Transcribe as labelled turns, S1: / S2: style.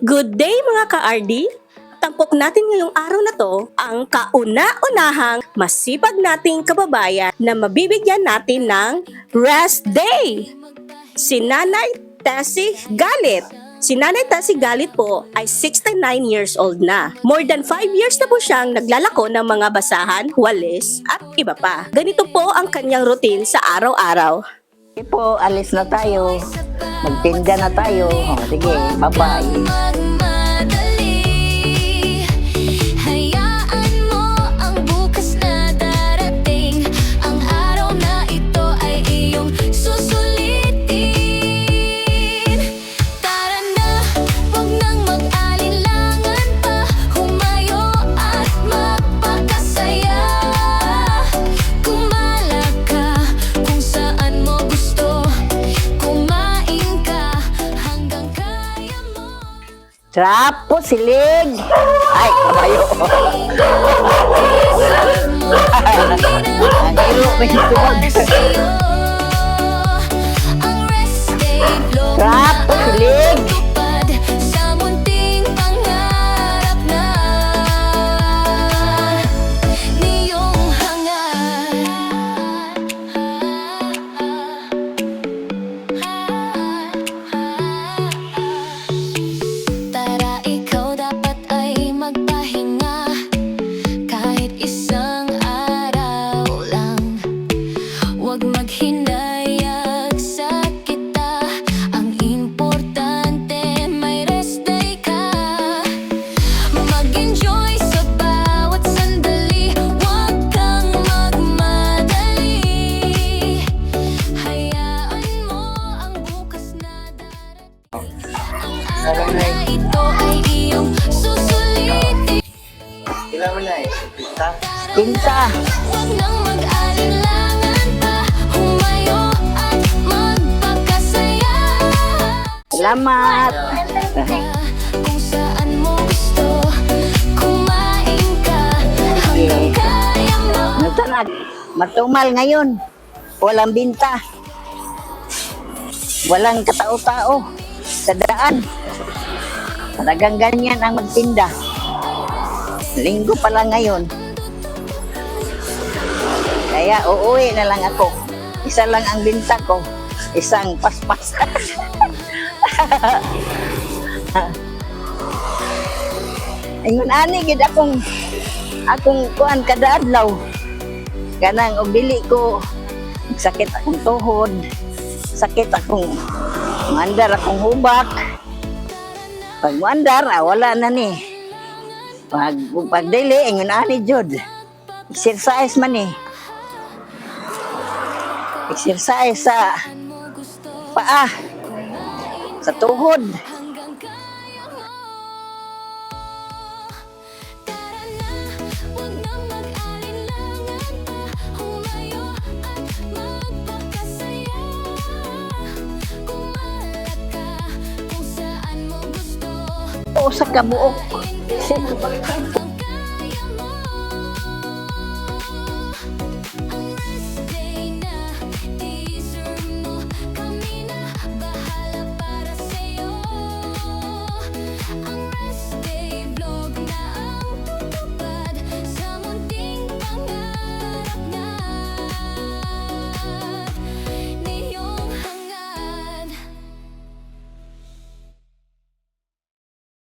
S1: Good day mga ka-RD! Tampok natin ngayong araw na to ang kauna-unahang masipag nating kababayan na mabibigyan natin ng rest day. Si Nanay Tessie Galit. Si Nanay Tessie Galit po ay 69 years old na. More than 5 years na po siyang naglalako ng mga basahan, walis at iba pa. Ganito po ang kanyang routine sa araw-araw.
S2: Sige po, alis na tayo. Magtinda na tayo. O, sige, bye-bye. Trapo, silig. Ay, kabayo. Ang hiro ko ito. Trapo, silig.
S3: Ilan mo na eh?
S2: Tinta. Salamat.
S4: Kung saan mo gusto kumain ka hanggang kaya mo.
S2: Natanag. Matumal ngayon. Walang binta. Walang katao-tao sa daan. Talagang ganyan ang magtinda. Linggo pa lang ngayon. Kaya uuwi na lang ako. Isa lang ang binta ko. Isang paspas. Ayun ani gid akong kuan kada adlaw. Kanang og dili ko sakit akong tuhod. Sakit akong mandar akong hubak. Pag mandar wala na ni. Pag dili ingon ani jud. Exercise man ni. Exercise sa paa. Sa tuhod. O sa kabuok.